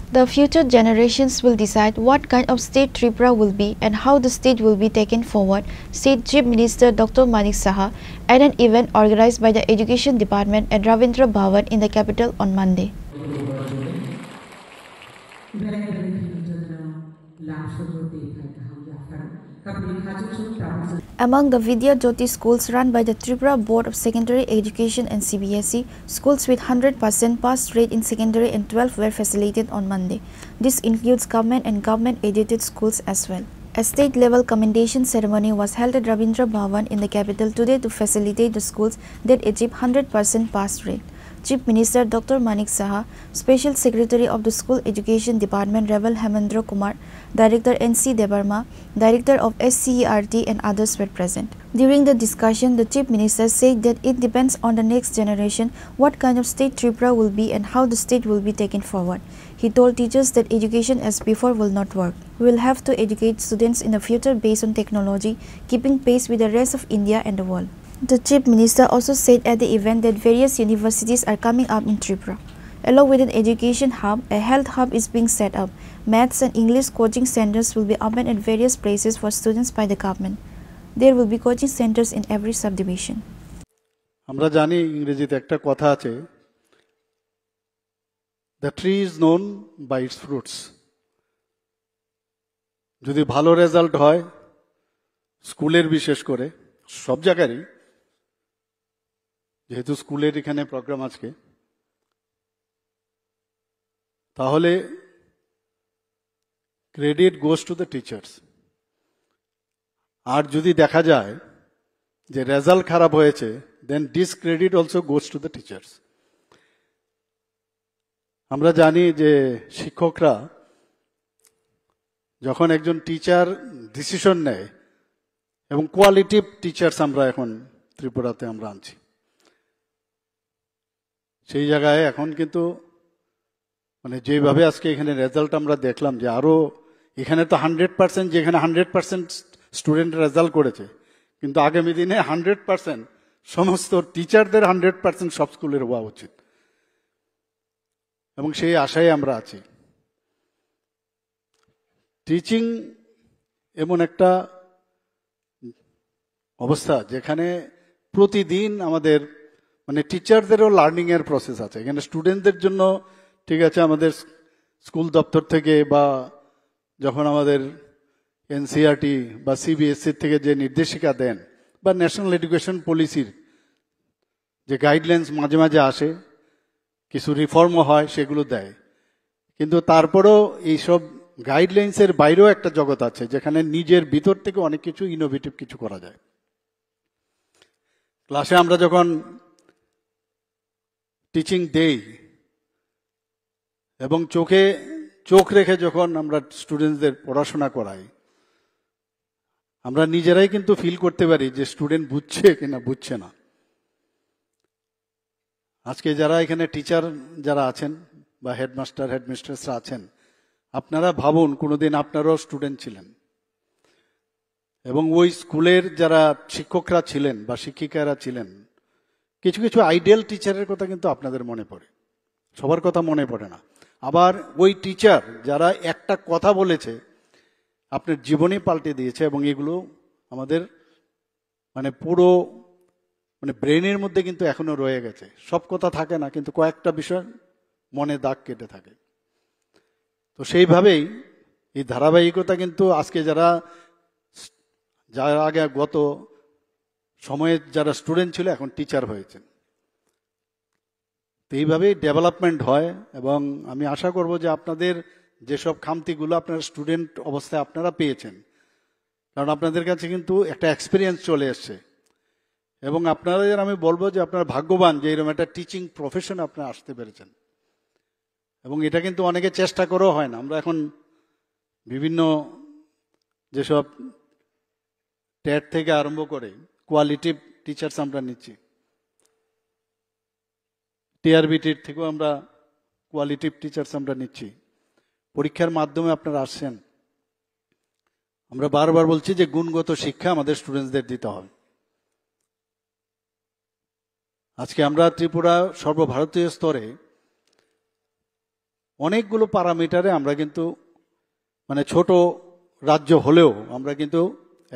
The future generations will decide what kind of state Tripura will be and how the state will be taken forward, said Chief Minister Dr. Manik Saha at an event organized by the Education Department at Ravindra Bhavan in the capital on Monday. Among the Vidya Jyoti schools run by the Tripura Board of Secondary Education and CBSE, schools with 100% pass rate in secondary and 12 were facilitated on Monday. This includes government and government-aided schools as well. A state-level commendation ceremony was held at Ravindra Bhavan in the capital today to facilitate the schools that achieve 100% pass rate. Chief Minister Dr. Manik Saha, Special Secretary of the School Education Department Revel Hemendra Kumar, Director N.C. Debarma, Director of SCERT and others were present. During the discussion, the Chief Minister said that it depends on the next generation what kind of state Tripura will be and how the state will be taken forward. He told teachers that education as before will not work. We will have to educate students in the future based on technology, keeping pace with the rest of India and the world. The Chief Minister also said at the event that various universities are coming up in Tripura. Along with an education hub, a health hub is being set up. Maths and English coaching centers will be opened at various places for students by the government. There will be coaching centers in every subdivision. আমরা জানি ইংরেজিতে একটা কথা আছে, The tree is known by its fruits. যদি ভালো result হয় স্কুলের বিশেষ করে সব জায়গারই, যেহেতু স্কুলের এখানে প্রোগ্রাম আজকে, তাহলে credit goes to the teachers. আর যদি দেখা যায় যে রেজাল্ট খারাপ হয়েছে, then discredit also goes to the teachers. আমরা জানি যে শিক্ষকরা যখন একজন টিচার ডিসিশন নেয়, এবং কোয়ালিটিভ টিচার্স আমরা এখন ত্রিপুরাতে আমরা আনছি, সেই জায়গায় এখন কিন্তু মানে যেভাবে আজকে এখানে রেজাল্ট আমরা দেখলাম যে আরো এখানে তো 100%, যেখানে 100% স্টুডেন্ট রেজাল্ট করেছে, কিন্তু আগামী দিনে 100% সমস্ত টিচারদের 100% সব স্কুলের হওয়া উচিত, এবং সেই আশায় আমরা আছি। টিচিং এমন একটা অবস্থা যেখানে প্রতিদিন আমাদের মানে টিচারদেরও লার্নিং এর প্রসেস আছে। এখানে স্টুডেন্টদের জন্য ঠিক আছে, আমাদের স্কুল দপ্তর থেকে বা যখন আমাদের এনসিইআরটি বা সিবিএসসি থেকে যে নির্দেশিকা দেন বা ন্যাশনাল এডুকেশন পলিসির যে গাইডলাইন্স মাঝে মাঝে আসে, কিছু রিফর্মও হয়, সেগুলো দেয়, কিন্তু তারপরেও এইসব গাইডলাইন্সের বাইরেও একটা জগৎ আছে যেখানে নিজের ভিতর থেকে অনেক কিছু ইনোভেটিভ কিছু করা যায়। ক্লাসে আমরা যখন টিচিং দেই এবং চোখ রেখে যখন আমরা স্টুডেন্টদের পড়াশোনা করাই, আমরা নিজেরাই কিন্তু ফিল করতে পারি যে স্টুডেন্ট বুঝছে কিনা বুঝছে না। আজকে যারা এখানে টিচার যারা আছেন বা হেডমাস্টার হেডমিস্ট্রেসরা আছেন, আপনারা ভাবুন কোনোদিন আপনারাও স্টুডেন্ট ছিলেন, এবং ওই স্কুলের যারা শিক্ষকরা ছিলেন বা শিক্ষিকারা ছিলেন, কিছু কিছু আইডিয়াল টিচারের কথা কিন্তু আপনাদের মনে পড়ে, সবার কথা মনে পড়ে না। আবার ওই টিচার যারা একটা কথা বলেছে আপনার জীবনই পাল্টে দিয়েছে, এবং এগুলো আমাদের মানে পুরো মানে ব্রেনের মধ্যে কিন্তু এখনো রয়ে গেছে। সব কথা থাকে না, কিন্তু কয়েকটা বিষয় মনে দাগ কেটে থাকে। তো সেইভাবেই এই ধারাবাহিকতা কিন্তু আজকে যারা আগে গত সময়ে যারা স্টুডেন্ট ছিল এখন টিচার হয়েছেন, তো এইভাবেই ডেভেলপমেন্ট হয়। এবং আমি আশা করব যে আপনাদের যেসব খামতিগুলো আপনারা স্টুডেন্ট অবস্থায় আপনারা পেয়েছেন, কারণ আপনাদের কাছে কিন্তু একটা এক্সপিরিয়েন্স চলে এসছে, এবং আপনাদের আমি বলবো যে আপনারা ভাগ্যবান যে এরকম একটা টিচিং প্রফেশন আপনারা আসতে পেরেছেন, এবং এটা কিন্তু অনেকে চেষ্টা করেও হয় না। আমরা এখন বিভিন্ন যেসব টেট থেকে আরম্ভ করে কোয়ালিটিভ টিচার্স আমরা নিচ্ছি, টিআরবিটির থেকেও আমরা কোয়ালিটিভ টিচার্স আমরা নিচ্ছি, পরীক্ষার মাধ্যমে আপনারা আসছেন। আমরা বারবার বলছি যে গুণগত শিক্ষা আমাদের স্টুডেন্টসদের দিতে হবে। আজকে আমরা ত্রিপুরা সর্বভারতীয় স্তরে অনেকগুলো প্যারামিটারে আমরা কিন্তু মানে ছোট রাজ্য হলেও আমরা কিন্তু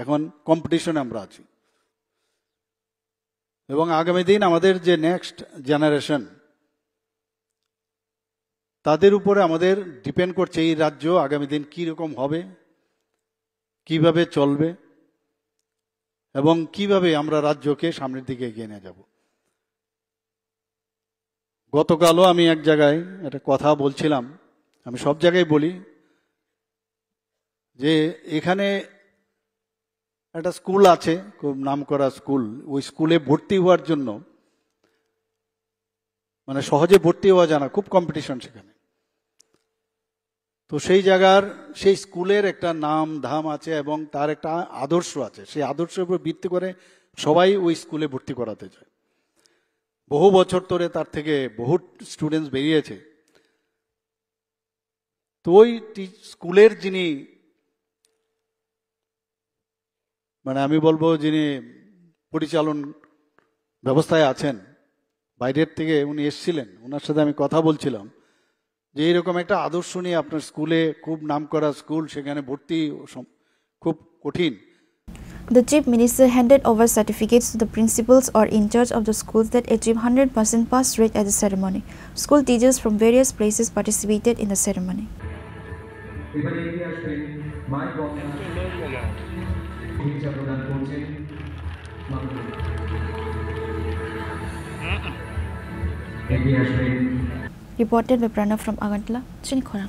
এখন কম্পিটিশনে আমরা আছি। এবং আগামী দিন আমাদের যে নেক্সট জেনারেশন, তাদের উপরে আমাদের ডিপেন্ড করছে এই রাজ্য আগামী দিন কী রকম হবে, কিভাবে চলবে এবং কিভাবে আমরা রাজ্যকে সামনের দিকে এগিয়ে নিয়ে যাব। গতকালও আমি এক জায়গায় একটা কথা বলছিলাম, আমি সব জায়গায় বলি যে এখানে একটা স্কুল আছে, খুব নামকরা স্কুল, ওই স্কুলে ভর্তি হওয়ার জন্য মানে সহজে ভর্তি হওয়া যায় না, খুব কম্পিটিশন সেখানে। তো সেই জায়গার সেই স্কুলের একটা নাম ধাম আছে এবং তার একটা আদর্শ আছে, সেই আদর্শের উপর ভিত্তি করে সবাই ওই স্কুলে ভর্তি করাতে চায়। বহু বছর ধরে তার থেকে বহু স্টুডেন্টস বেরিয়েছে। তো ওই স্কুলের যিনি মানে আমি বলবো যিনি পরিচালন ব্যবস্থায় আছেন, বাইরের থেকে উনি এসেছিলেন, ওনার সাথে আমি কথা বলছিলাম যে এইরকম একটা আদর্শ নিয়ে আপনার স্কুলে, খুব নামকরা স্কুল, সেখানে ভর্তি খুব কঠিন। The Chief Minister handed over certificates to the principals or in charge of the schools that achieve 100% pass rate at the ceremony. School teachers from various places participated in the ceremony. Reported by Pranav from Agantla, Chinikhora.